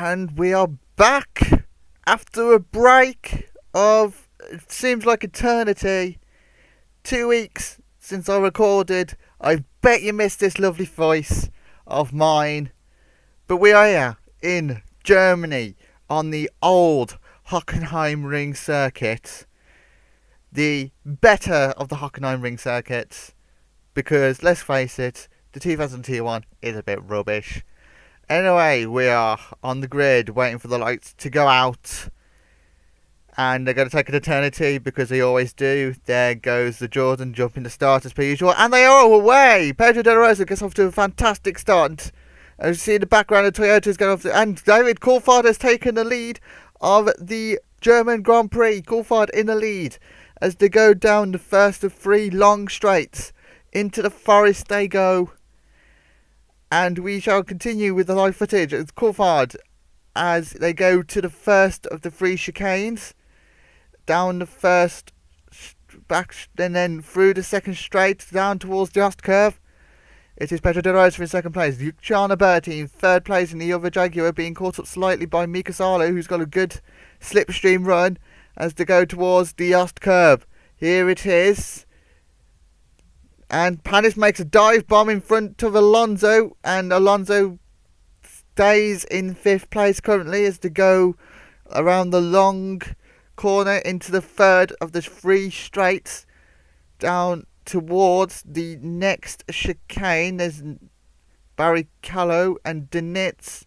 And we are back after a break of, it seems like eternity, 2 weeks since I recorded. I bet you missed this lovely voice of mine. But we are here in Germany on the old Hockenheimring circuit. The better of the Hockenheimring circuits. Because, let's face it, the 2002 one is a bit rubbish. Anyway, we are on the grid waiting for the lights to go out. And they're going to take an eternity because they always do. There goes the Jordan jumping the start as per usual. And they are away! Pedro de la Rosa gets off to a fantastic start. As you see in the background, the Toyota's going off. And David Coulthard has taken the lead of the German Grand Prix. Coulthard in the lead as they go down the first of 3 long straights. Into the forest they go. And we shall continue with the live footage of Coulthard as they go to the first of the 3 chicanes. Down the first, back, and then through the second straight, down towards the Ost curve. It is Pedro de Rosa in second place. Luciano Berti in third place, and the other Jaguar being caught up slightly by Mika Salo, who's got a good slipstream run as they go towards the Ost curve. Here it is. And Panis makes a dive bomb in front of Alonso. And Alonso stays in 5th place currently as they go around the long corner into the third of the 3 straights. Down towards the next chicane. There's Barrichello and Denitz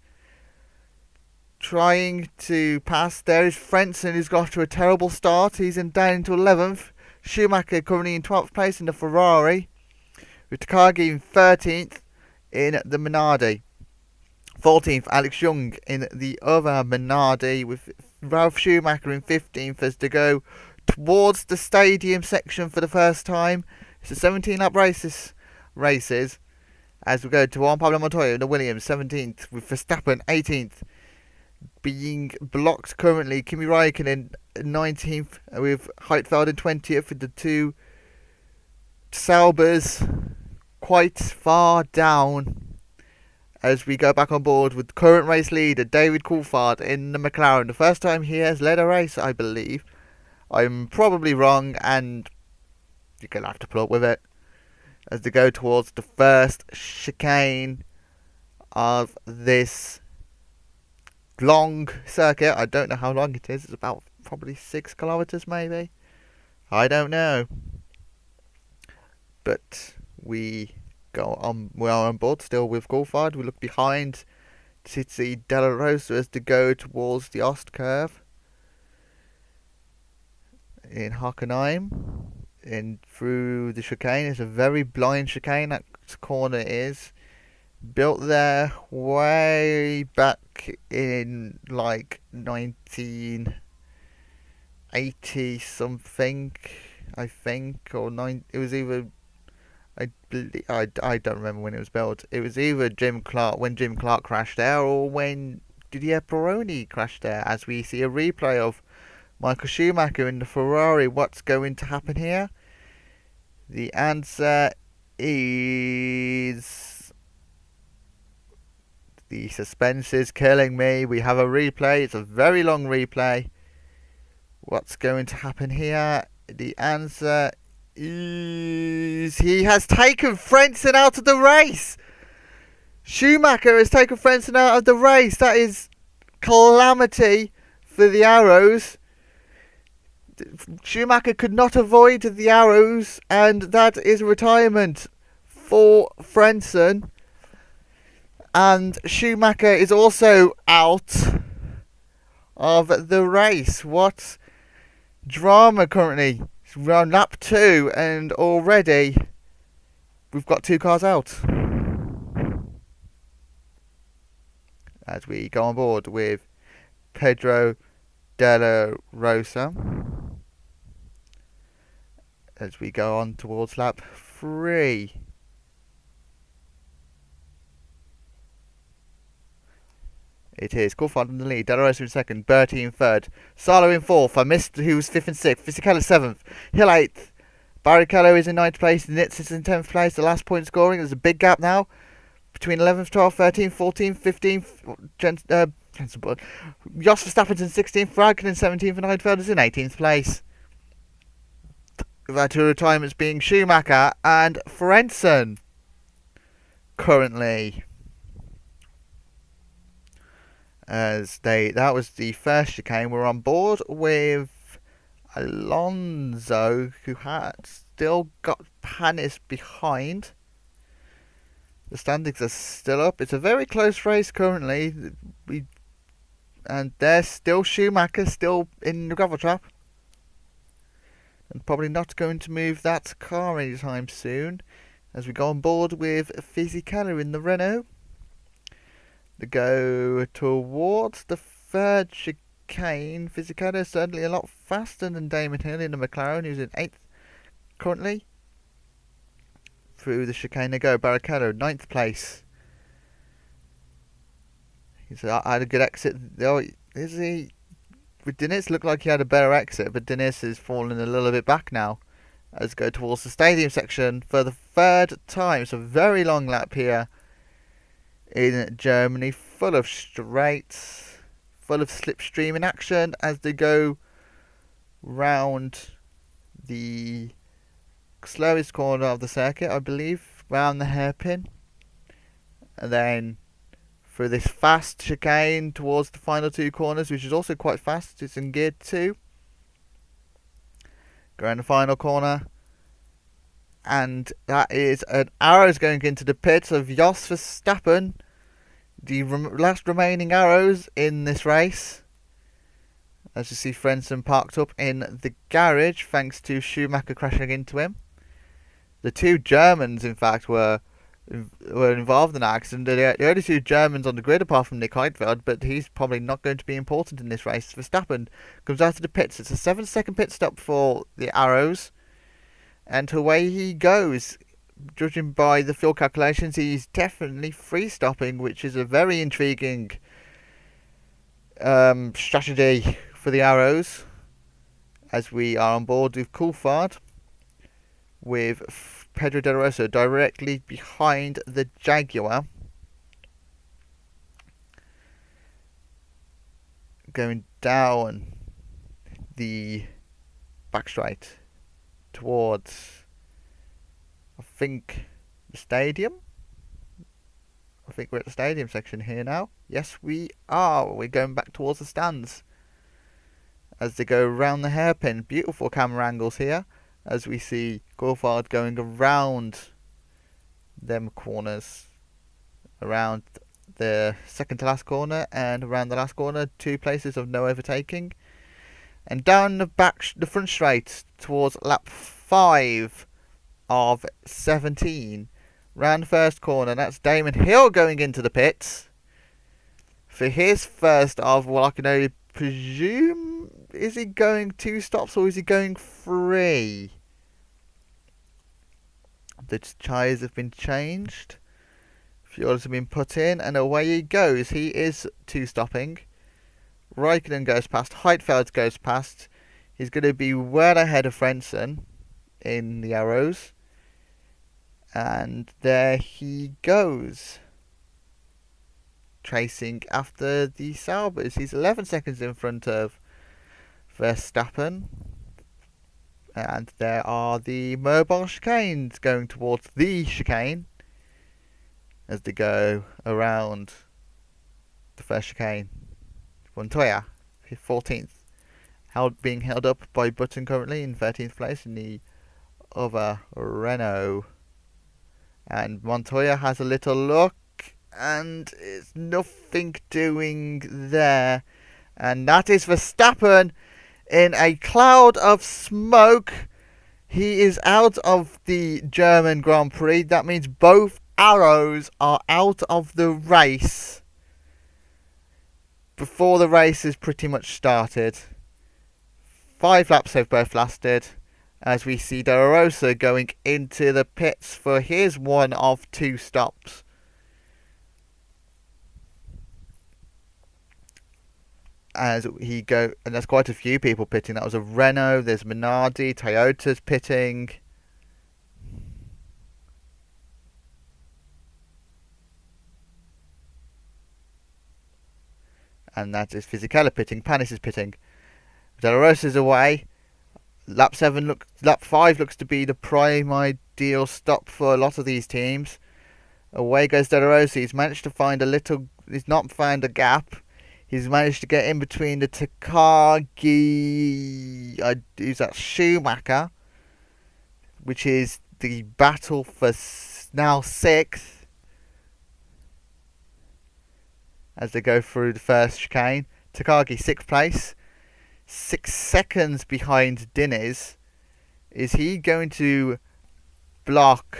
trying to pass. There is Frentzen, who's got off to a terrible start. He's down into 11th. Schumacher currently in 12th place in the Ferrari. With Takagi in 13th in the Minardi. 14th, Alex Young in the other Minardi, with Ralf Schumacher in 15th as they go towards the stadium section for the first time. It's a 17-lap races as we go to Juan Pablo Montoya in the Williams, 17th, with Verstappen 18th. Being blocked currently, Kimi Raikkonen 19th, with Heidfeld in 20th, with the 2 Saubers quite far down as we go back on board with current race leader David Coulthard in the McLaren. The first time he has led a race, I believe. I'm probably wrong, and you're going to have to put up with it as they go towards the first chicane of this long circuit. I don't know how long it is. It's about probably 6 kilometers maybe. I don't know. But we are on board still with Coulthard. We look behind to see De La Rosa as they go towards the Ost curve in Hockenheim. And through the chicane, it's a very blind chicane. That corner is built there way back in like 1980 something, I think, or it was either. I don't remember when it was built. It was either when Jim Clark crashed there, or when Didier Pironi crashed there, as we see a replay of Michael Schumacher in the Ferrari. What's going to happen here? The answer is... the suspense is killing me. We have a replay. It's a very long replay. What's going to happen here? The answer is he has taken Frentzen out of the race. Schumacher has taken Frentzen out of the race. That is calamity for the Arrows. Schumacher could not avoid the Arrows, and that is retirement for Frentzen. And Schumacher is also out of the race. What drama currently. We're on lap 2 and already we've got 2 cars out. As we go on board with Pedro de la Rosa. As we go on towards lap 3. It is Coulthard in the lead, De La Rosa in second, Bertie in third, Salo in fourth. I missed who was 5th and 6th, Fisichella 7th, Hill 8th, Barrichello is in 9th place, Nitz is in 10th place. The last point scoring, there's a big gap now. between 11th, 12th, 13th, 14th, 15th, Jos Verstappen's in 16th, Raikkonen 17th, and Heidfeld is in 18th place. With our two retirements being Schumacher and Frentzen currently. That was the first chicane. We're on board with Alonso, who had still got Panis behind. The standings are still up. It's a very close race currently. And there's still Schumacher still in the gravel trap. And probably not going to move that car anytime soon. As we go on board with Fisichella in the Renault. They go towards the third chicane. Fisichella is certainly a lot faster than Damon Hill in the McLaren, who's in 8th currently. Through the chicane they go. Barrichello, 9th place. He's had a good exit. Oh, is he? With Diniz, looked like he had a better exit, but Diniz is falling a little bit back now. As we go towards the stadium section for the third time. It's a very long lap here in Germany, full of straights, full of slipstreaming action as they go round the slowest corner of the circuit, I believe, round the hairpin, and then through this fast chicane towards the final two corners, which is also quite fast. It's in gear 2. Go around the final corner, and that is an arrows going into the pits of Jos Verstappen, the last remaining arrows in this race. As you see, Frentzen parked up in the garage thanks to Schumacher crashing into him. The two Germans, in fact, were involved in the accident. The only two Germans on the grid apart from Nick Heidfeld, but he's probably not going to be important in this race. Verstappen comes out of the pits. It's a 7-second pit stop for the arrows, and away he goes. Judging by the fuel calculations, he's definitely free stopping, which is a very intriguing strategy for the arrows. As we are on board with Coulthard, with Pedro De Rosa directly behind the Jaguar. Going down the back straight towards, I think, the stadium. I think we're at the stadium section here now. Yes, we are. We're going back towards the stands as they go around the hairpin. Beautiful camera angles here as we see Coulthard going around them corners, around the second to last corner and around the last corner, 2 places of no overtaking, and down the front straight towards lap 5 of 17, round the first corner. That's Damon Hill going into the pits for his first of, well, I can only presume, is he going 2 stops or is he going 3? The tyres have been changed, fuels have been put in, and away he goes. He is 2 stopping. Raikkonen goes past, Heidfeld goes past. He's going to be well ahead of Frentzen in the arrows. And there he goes, tracing after the Saubers. He's 11 seconds in front of Verstappen. And there are the mobile chicanes going towards the chicane as they go around the first chicane. Montoya, 14th, being held up by Button currently in 13th place in the other Renault. And Montoya has a little look, and it's nothing doing there. And that is Verstappen in a cloud of smoke. He is out of the German Grand Prix. That means both arrows are out of the race before the race is pretty much started. 5 laps have both lasted, as we see De Rosa going into the pits for his one of 2 stops. As he go, and there's quite a few people pitting. That was a Renault, there's Minardi, Toyota's pitting. and that is Fisichella pitting. Panis is pitting. De La Rosa is away. Lap 5 looks to be the prime ideal stop for a lot of these teams. Away goes De La Rosa. He's managed to find he's not found a gap. He's managed to get in between the Takagi, who's that, Schumacher, which is the battle for now 6th as they go through the first chicane. Takagi 6th place, 6 seconds behind Diniz. Is he going to block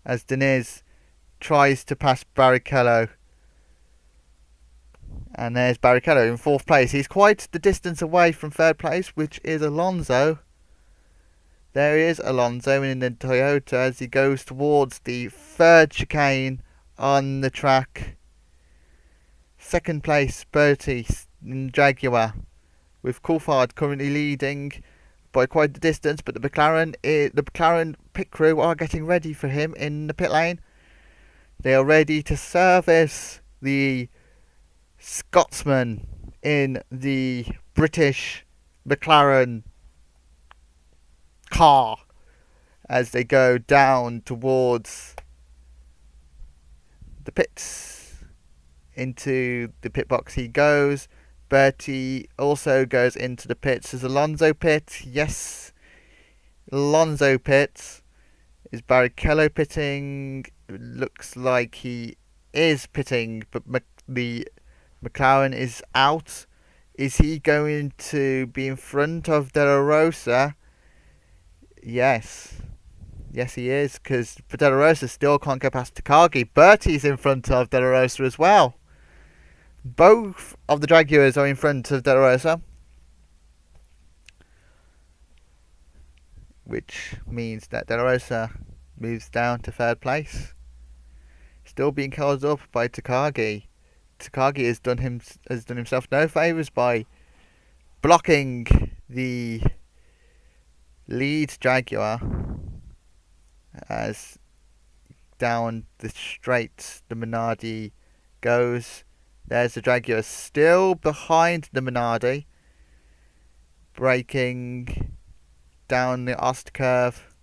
as Diniz tries to pass Barrichello? And there's Barrichello in 4th place. He's quite the distance away from 3rd place, which is Alonso. There is Alonso in the Toyota as he goes towards the 3rd chicane on the track. 2nd place, Bertie in Jaguar, with Coulthard currently leading by quite the distance, but the McLaren pit crew are getting ready for him in the pit lane. They are ready to service the Scotsman in the British McLaren car as they go down towards the pits. Into the pit box he goes. Bertie also goes into the pits. Is Alonso pit? Yes. Alonso pits. Is Barrichello pitting? Looks like he is pitting, but the McLaren is out. Is he going to be in front of De La Rosa? Yes. Yes, he is, because De La Rosa still can't go past Takagi. Bertie's in front of De La Rosa as well. Both of the Jaguars are in front of De La Rosa, which means that De La Rosa moves down to 3rd place. Still being held up by Takagi. Takagi has done himself no favours by blocking the lead Jaguar as down the straight the Minardi goes. There's the Jaguar still behind the Minardi, braking down the Ost curve,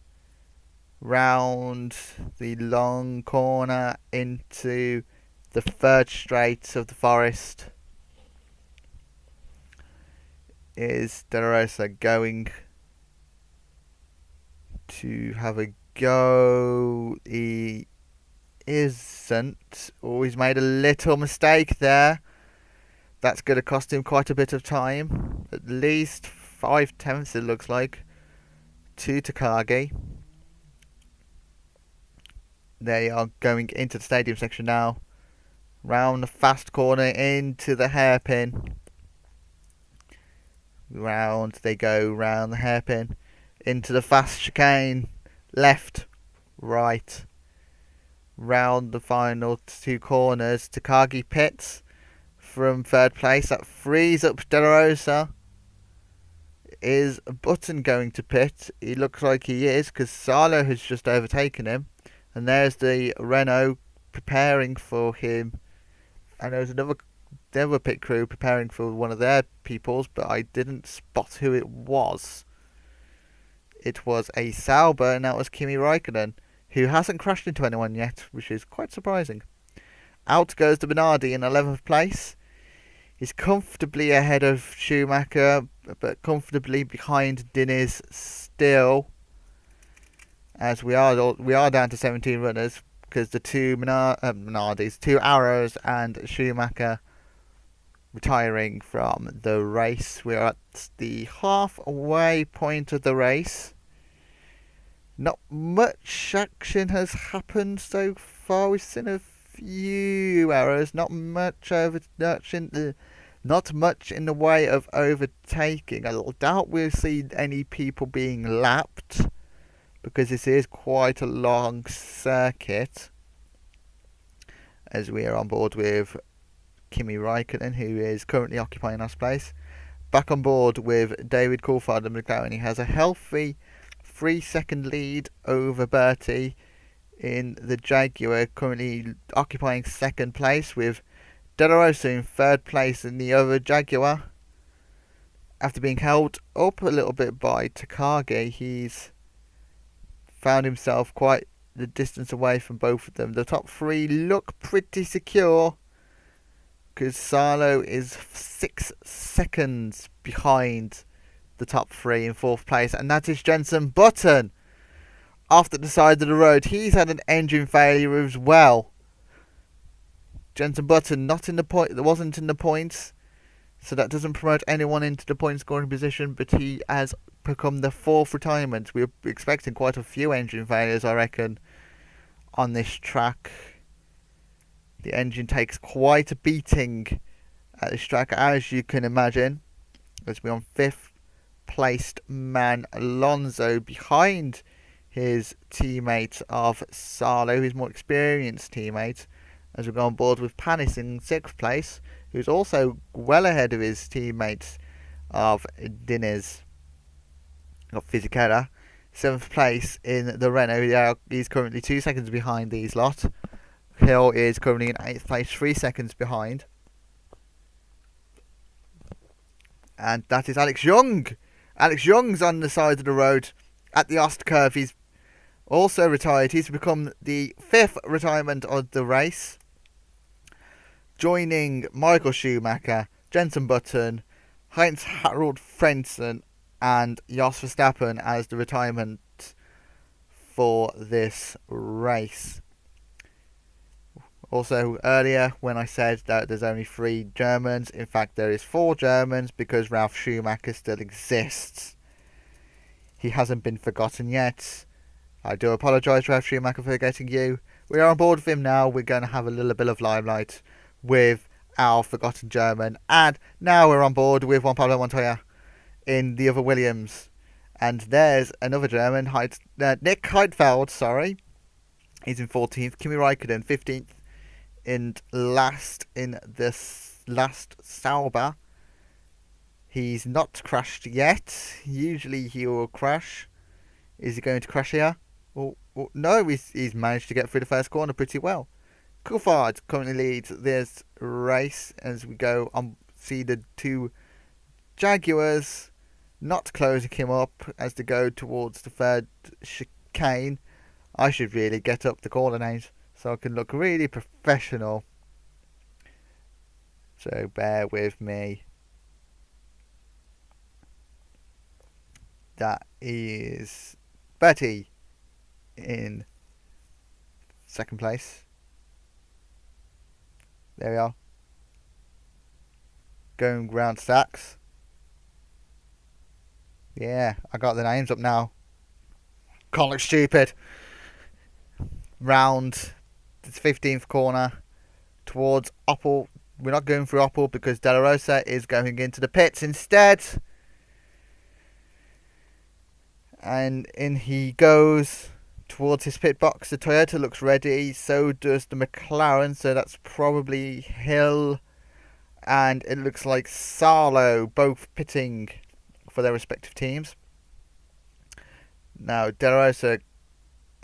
round the long corner into the 3rd straight of the Forest. Is De La Rosa going to have a go? He isn't. Oh, he's made a little mistake there. That's going to cost him quite a bit of time. At least 5/10 it looks like to Takagi. They are going into the stadium section now. Round the fast corner into the hairpin. Round they go, round the hairpin. Into the fast chicane. Left, right. Round the final 2 corners. Takagi pits from 3rd place. That frees up De La Rosa. Is Button going to pit? He looks like he is, because Salo has just overtaken him. And there's the Renault preparing for him. And there's another pit crew preparing for one of their peoples, but I didn't spot who it was. It was a Sauber, and that was Kimi Raikkonen, who hasn't crashed into anyone yet, which is quite surprising. Out goes the Minardi in 11th place. He's comfortably ahead of Schumacher, but comfortably behind Diniz still, as we are down to 17 runners, because the 2 Minardis, 2 Arrows and Schumacher retiring from the race. We're at the halfway point of the race. Not much action has happened so far. We've seen a few errors. Not much in the way of overtaking. I doubt we'll see any people being lapped, because this is quite a long circuit, as we are on board with Kimi Raikkonen, who is currently occupying last place. Back on board with David Coulthard and McLaren. He has a healthy 3-second lead over Bertie in the Jaguar, currently occupying 2nd place, with De La Rosa in third place in the other Jaguar. After being held up a little bit by Takagi, he's found himself quite the distance away from both of them. The top three look pretty secure, because Salo is 6 seconds behind the top three in fourth place, and that is Jenson Button off to the side of the road. He's had an engine failure as well. Jenson Button wasn't in the points, so that doesn't promote anyone into the point scoring position, but he has become the fourth retirement. We're expecting quite a few engine failures, I reckon, on this track. The engine takes quite a beating at this track, as you can imagine. As we're on fifth placed man Alonso, behind his teammate of Salo, his more experienced teammate, as we go on board with Panis in sixth place, who's also well ahead of his teammates of Diniz, of Fisichella. Seventh place in the Renault. He's currently 2 seconds behind these lot. Hill is currently in eighth place, 3 seconds behind. And that is Alex Young. Alex Young's on the side of the road at the Ost curve. He's also retired. He's become the fifth retirement of the race, joining Michael Schumacher, Jenson Button, Heinz Harald Frentzen, and Jos Verstappen as the retirement for this race. Also, earlier when I said that there's only 3 Germans, in fact there is 4 Germans, because Ralf Schumacher still exists. He hasn't been forgotten yet. I do apologise, Ralf Schumacher, for forgetting you. We are on board with him now. We're going to have a little bit of limelight with our forgotten German. And now we're on board with Juan Pablo Montoya in the other Williams. And there's another German, Nick Heidfeld, sorry. He's in 14th. Kimi Raikkonen, 15th. And last in this last Sauber. He's not crashed yet. Usually he will crash. Is he going to crash here? No, he's managed to get through the first corner pretty well. Coulthard currently leads this race as we go on. See the 2 Jaguars not closing him up as they go towards the third chicane. I should really get up the corner names so I can look really professional. So bear with me. That is Betty in second place. There we are. Going round stacks. Yeah, I got the names up now. Can't look stupid. Round the 15th corner towards Opel. We're not going through Opel because De La Rosa is going into the pits instead. And in he goes towards his pit box. The Toyota looks ready, so does the McLaren, so that's probably Hill, and it looks like Salo, both pitting for their respective teams. Now De La Rosa,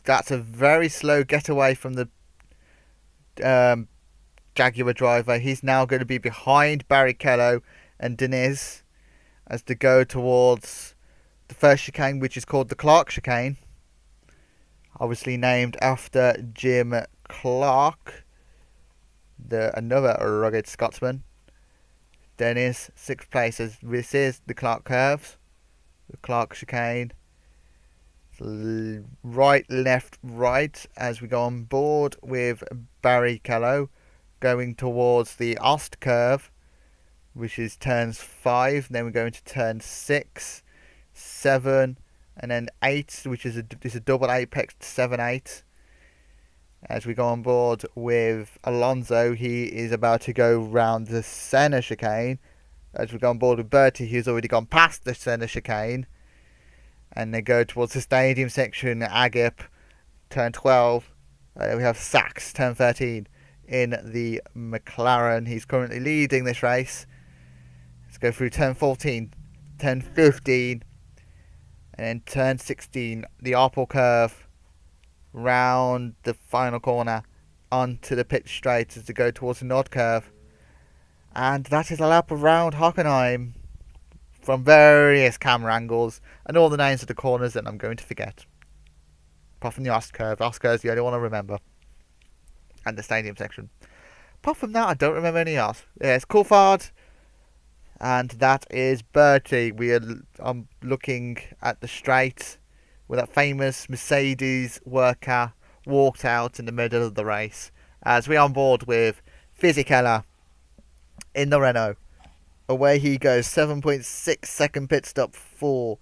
that's a very slow getaway from the Jaguar driver. He's now going to be behind Barrichello and Diniz as they go towards the first chicane, which is called the Clark chicane, obviously named after Jim Clark, another rugged Scotsman. Dennis, 6th place, as this is the Clark curves, the Clark chicane. Right, left, right, as we go on board with Barrichello, going towards the Ost curve, which is turns 5. Then we go into turn 6. 7 and then 8, which is a double apex 7-8. As we go on board with Alonso, he is about to go round the Senna chicane. As we go on board with Bertie, he's already gone past the Senna chicane, and they go towards the stadium section. Agip, turn 12. We have Sachs, turn 13, in the McLaren. He's currently leading this race. Let's go through turn 14, turn 15. And then turn 16, the Opel curve, round the final corner, onto the pit straight as they go towards the Nord curve. And that is a lap around Hockenheim from various camera angles and all the names of the corners that I'm going to forget. Apart from the Oscar. Oscar is the only one I remember. And the stadium section. Apart from that, I don't remember any else. Yeah, it's Coulthard. And that is Bertie. I'm looking at the straight where that famous Mercedes worker walked out in the middle of the race. As we are on board with Fisichella in the Renault. Away he goes. 7.6 second pit stop for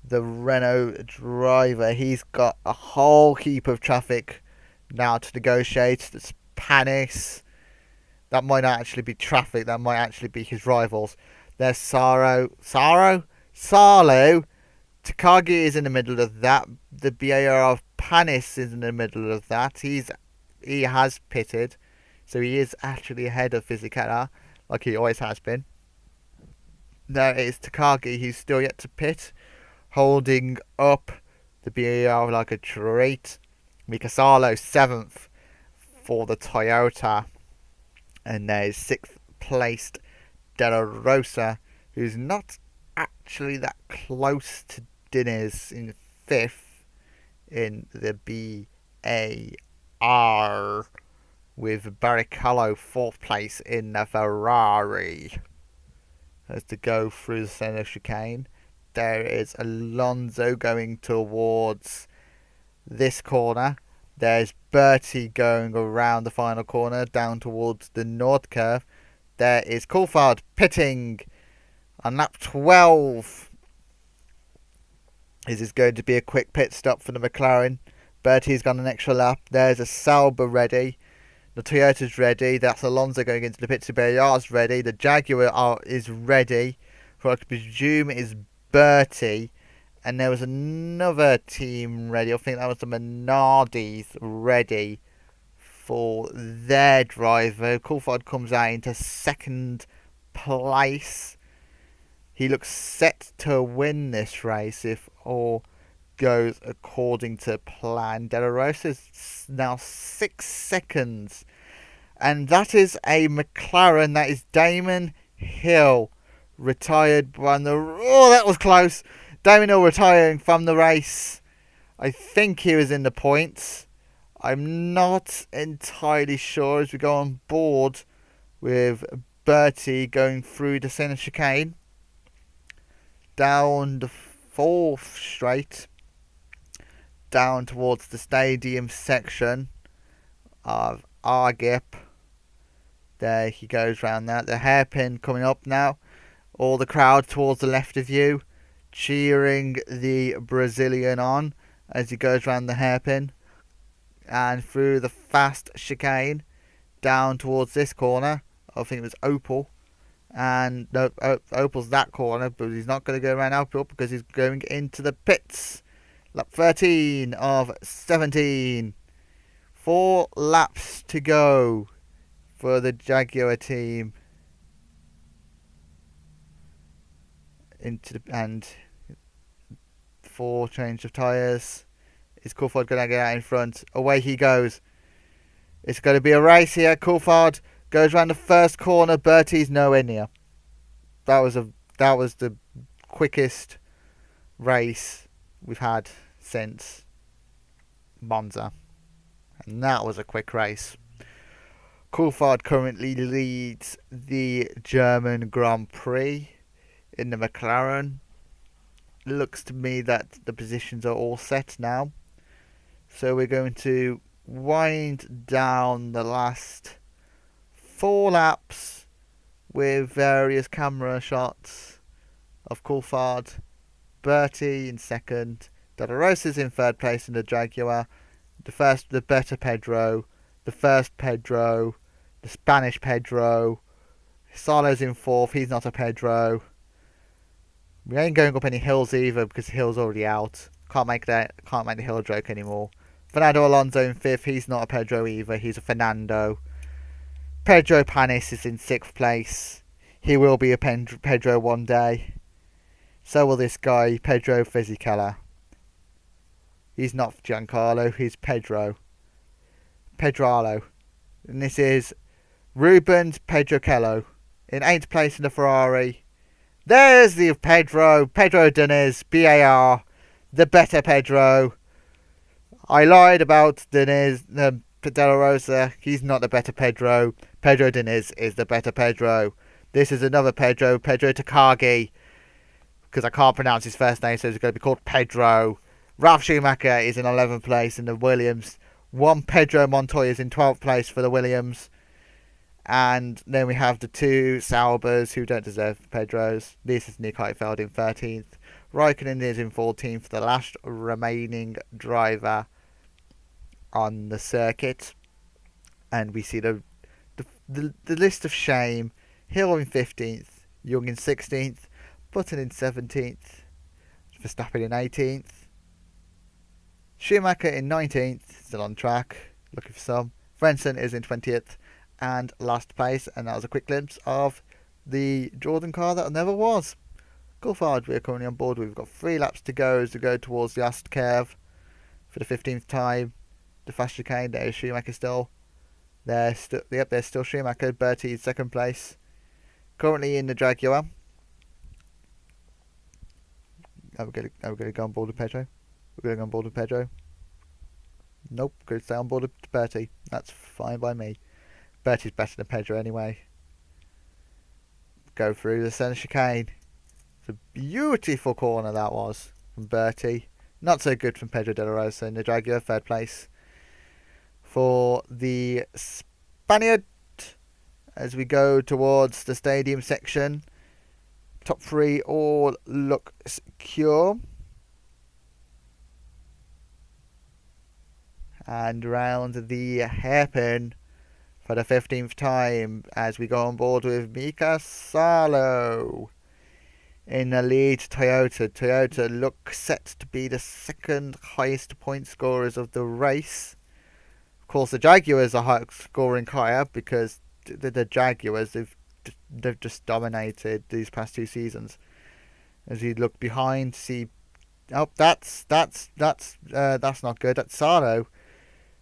the Renault driver. He's got a whole heap of traffic now to negotiate. There's Panis. That might not actually be traffic. That might actually be his rivals. There's Salu. Takagi is in the middle of that. The BAR of Panis is in the middle of that. He has pitted. So he is actually ahead of Fisichella, like he always has been. There is Takagi, who's still yet to pit, holding up the BAR like a treat. Mikasalo 7th for the Toyota. And there's 6th placed De La Rosa, who's not actually that close to Diniz in 5th in the BAR, with Barrichello 4th place in the Ferrari. As to go through the centre chicane, there is Alonso going towards this corner. There's Bertie going around the final corner down towards the North curve. There is Coulthard pitting on lap 12. This is going to be a quick pit stop for the McLaren. Bertie's got an extra lap. There's a Sauber ready. The Toyota's ready. That's Alonso going into the pit. BAR's ready. The Jaguar is ready. For I presume is Bertie. And there was another team ready. I think that was the Minardis ready for their driver. Coulthard comes out into 2nd place. He looks set to win this race if all goes according to plan. De La Rosa is now 6 seconds. And that is a McLaren. That is Damon Hill, retired by the... Oh, that was close. Damon Hill retiring from the race. I think he was in the points. I'm not entirely sure as we go on board with Bertie going through the centre chicane. Down the 4th straight. Down towards the stadium section of Argip. There he goes round that. The hairpin coming up now. All the crowd towards the left of you, cheering the Brazilian on as he goes round the hairpin and through the fast chicane down towards this corner. I think it was Opel, and no, Opel's that corner, but he's not going to go around Opel because he's going into the pits. Lap 13 of 17. 4 laps to go for the Jaguar team. And 4 change of tyres. Is Coulthard going to get out in front? Away he goes. It's going to be a race here. Coulthard goes around the first corner. Bertie's nowhere near. That was the quickest race we've had since Monza. And that was a quick race. Coulthard currently leads the German Grand Prix in the McLaren. It looks to me that the positions are all set now. So we're going to wind down the last 4 laps with various camera shots of Coulthard, Bertie in 2nd, De La Rosa's in 3rd place in the Jaguar, the better Pedro, the first Pedro, the Spanish Pedro. Salo's in 4th, he's not a Pedro. We ain't going up any hills either because the hill's already out. Can't make the hill joke anymore. Fernando Alonso in 5th, he's not a Pedro either, he's a Fernando. Pedro Panis is in 6th place. He will be a Pedro one day. So will this guy, Pedro Fisichella. He's not Giancarlo, he's Pedro. Pedralo. And this is Rubens Pedrochello. In 8th place in the Ferrari. There's the Pedro Diniz, BAR, the better Pedro. I lied about Diniz, De La Rosa. He's not the better Pedro. Pedro Diniz is the better Pedro. This is another Pedro Takagi, because I can't pronounce his first name, so it's going to be called Pedro. Ralf Schumacher is in 11th place in the Williams. One Pedro Montoya is in 12th place for the Williams. And then we have the two Saubers who don't deserve Pedros. This is Nick Heidfeld in 13th. Raikkonen is in 14th, the last remaining driver on the circuit. And we see the list of shame. Hill in 15th, Young in 16th, Button in 17th, Verstappen in 18th, Schumacher in 19th, still on track, looking for some. Frentzen is in 20th and last place, and that was a quick glimpse of the Jordan car that never was. Coulthard we're currently on board. We've got 3 laps to go towards the last curve for the 15th time. The fast chicane, there is Schumacher still. There's still Schumacher. Bertie in 2nd place. Currently in the Jaguar. Are we going to go on board with Pedro? We're going to go on board with Pedro. Nope, going to stay on board with Bertie. That's fine by me. Bertie's better than Pedro anyway. Go through the centre chicane. It's a beautiful corner that was from Bertie. Not so good from Pedro De La Rosa in the Jaguar, 3rd place. For the Spaniard, as we go towards the stadium section, top 3 all look secure. And round the hairpin for the 15th time as we go on board with Mika Salo in the lead. Toyota look set to be the 2nd highest point scorers of the race. Of course, the Jaguars are scoring higher because the Jaguars, they've just dominated these past 2 seasons. As you look behind, see, oh, that's not good. That's Salo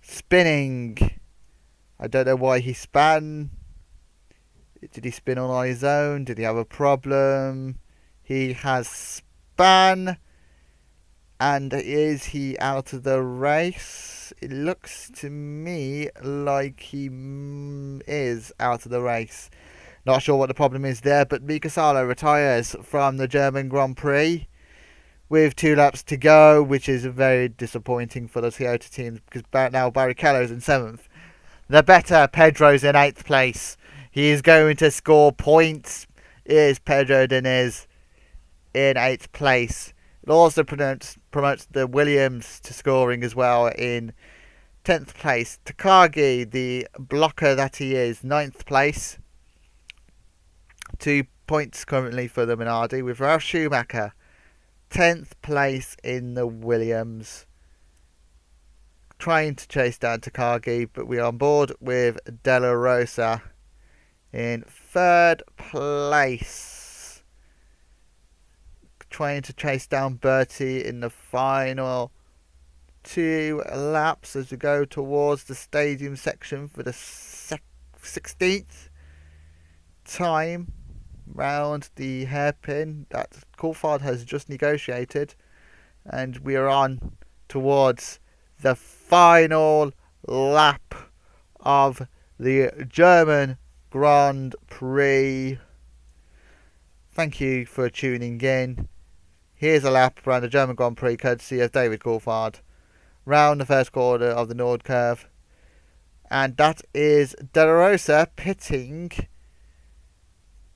spinning. I don't know why he span. Did he spin on his own? Did he have a problem? He has span. And is he out of the race? It looks to me like he is out of the race. Not sure what the problem is there, but Mika Salo retires from the German Grand Prix with 2 laps to go, which is very disappointing for the Toyota team because now Barrichello's in 7th. The better Pedro's in 8th place. He is going to score points. It is Pedro Diniz in 8th place. It also promotes the Williams to scoring as well in 10th place. Takagi, the blocker that he is, 9th place. 2 points currently for the Minardi, with Ralf Schumacher 10th place in the Williams. Trying to chase down Takagi, but we are on board with De La Rosa in 3rd place. Trying to chase down Bertie in the final 2 laps as we go towards the stadium section for the 16th time round the hairpin that Coulthard has just negotiated, and we are on towards the final lap of the German Grand Prix. Thank you for tuning in. Here's a lap around the German Grand Prix courtesy of David Coulthard. Round the first quarter of the Nord curve. And that is De La Rosa pitting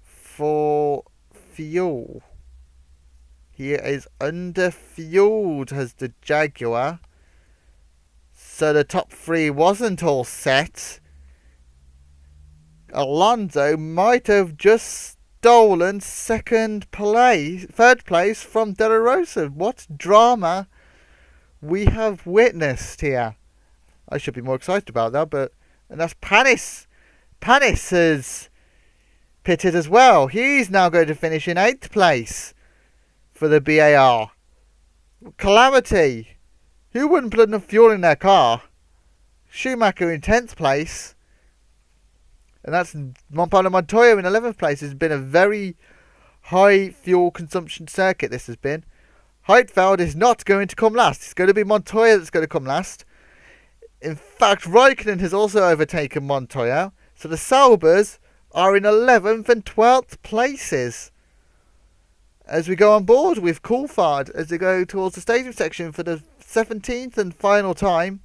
for fuel. He is under-fueled as the Jaguar. So the top 3 wasn't all set. Alonso might have just stolen 3rd place from De La Rosa. What drama we have witnessed here. I should be more excited about that, and that's Panis. Panis has pitted as well. He's now going to finish in 8th place for the BAR. Calamity. Who wouldn't put enough fuel in their car? Schumacher in 10th place. And that's Montpellier Montoya in 11th place. Has been a very high fuel consumption circuit, this has been. Heidfeld is not going to come last. It's going to be Montoya that's going to come last. In fact, Raikkonen has also overtaken Montoya. So the Saubers are in 11th and 12th places. As we go on board with Coulthard as they go towards the stadium section for the 17th and final time.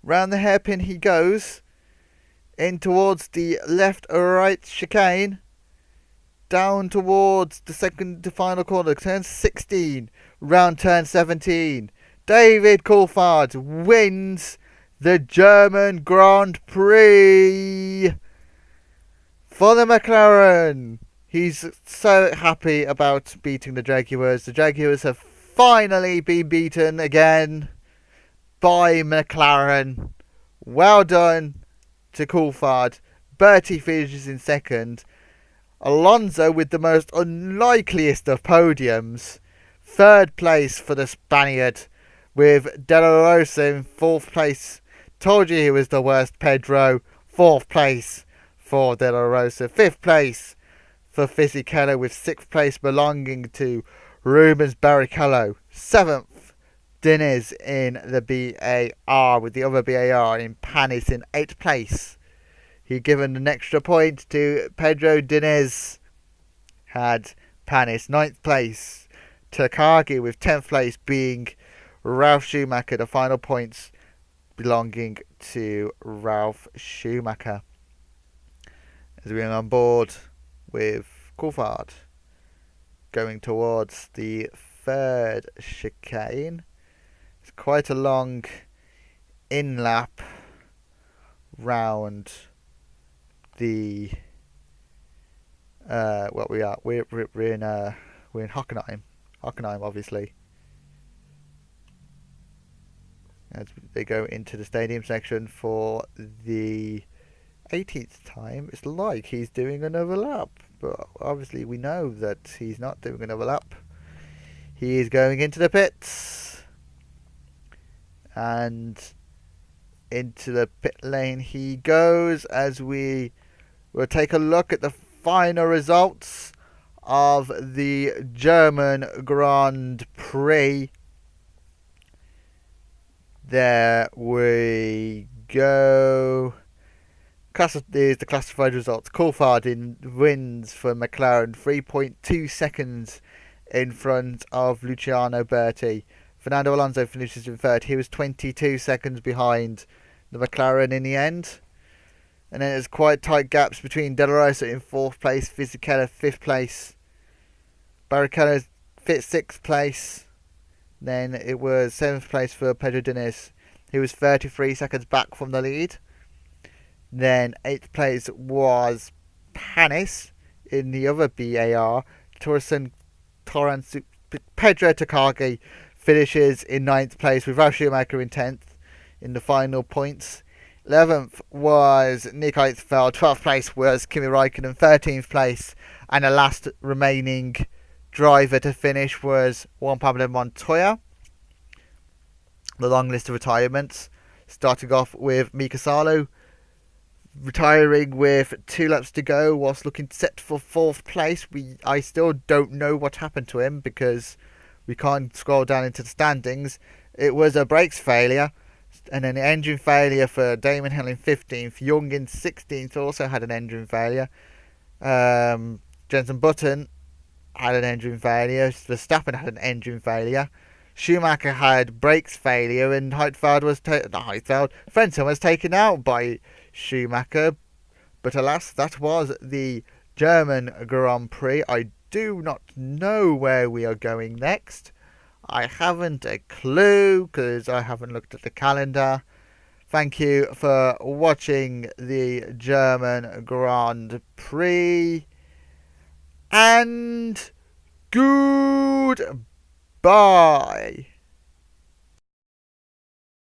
Round the hairpin he goes. In towards the left-right chicane. Down towards the second to final corner. Turn 16. Round turn 17. David Coulthard wins the German Grand Prix for the McLaren. He's so happy about beating the Jaguars. The Jaguars have finally been beaten again by McLaren. Well done to Coulthard. Bertie finishes in second. Alonso with the most unlikeliest of podiums. Third place for the Spaniard, with De La Rosa in fourth place. Told you he was the worst, Pedro. Fourth place for De La Rosa. Fifth place for Fisichella, with sixth place belonging to Rubens Barrichello. Seventh, Diniz in the BAR, with the other BAR in Panis in eighth place. He given an extra point to Pedro Diniz. Had Panis ninth place. Takagi with 10th place being Ralf Schumacher. The final points belonging to Ralf Schumacher. As we're on board with Coulthard going towards the third chicane. It's quite a long in-lap round the we're in Hockenheim. Hockenheim, obviously. As they go into the stadium section for the 18th time, it's like he's doing another lap. But obviously we know that he's not doing another lap. He is going into the pits. And into the pit lane he goes, as we will take a look at the final results of the German Grand Prix. There we go. There's the classified results. Coulthard wins for McLaren, 3.2 seconds in front of Luciano Berti. Fernando Alonso finishes in third. He was 22 seconds behind the McLaren in the end. And then there's quite tight gaps between De La Rosa in fourth place, Fisichella fifth place, Barrichello sixth place. Then it was seventh place for Pedro Diniz. He was 33 seconds back from the lead. Then eighth place was Panis in the other BAR. Pedro Takagi finishes in ninth place, with Ralf Schumacher in 10th in the final points. 11th was Nick Heidfeld. 12th place was Kimi Raikkonen. 13th place, and the last remaining driver to finish was Juan Pablo Montoya. The long list of retirements, starting off with Mika Salo, retiring with 2 laps to go whilst looking set for 4th place. I still don't know what happened to him because we can't scroll down into the standings. It was a brakes failure, and an engine failure for Damon Hill in 15th. Young in 16th also had an engine failure. Jenson Button had an engine failure. Verstappen had an engine failure. Schumacher had brakes failure, and Frentzen was taken out by Schumacher. But alas, that was the German Grand Prix. I do not know where we are going next. I haven't a clue because I haven't looked at the calendar. Thank you for watching the German Grand Prix. And goodbye.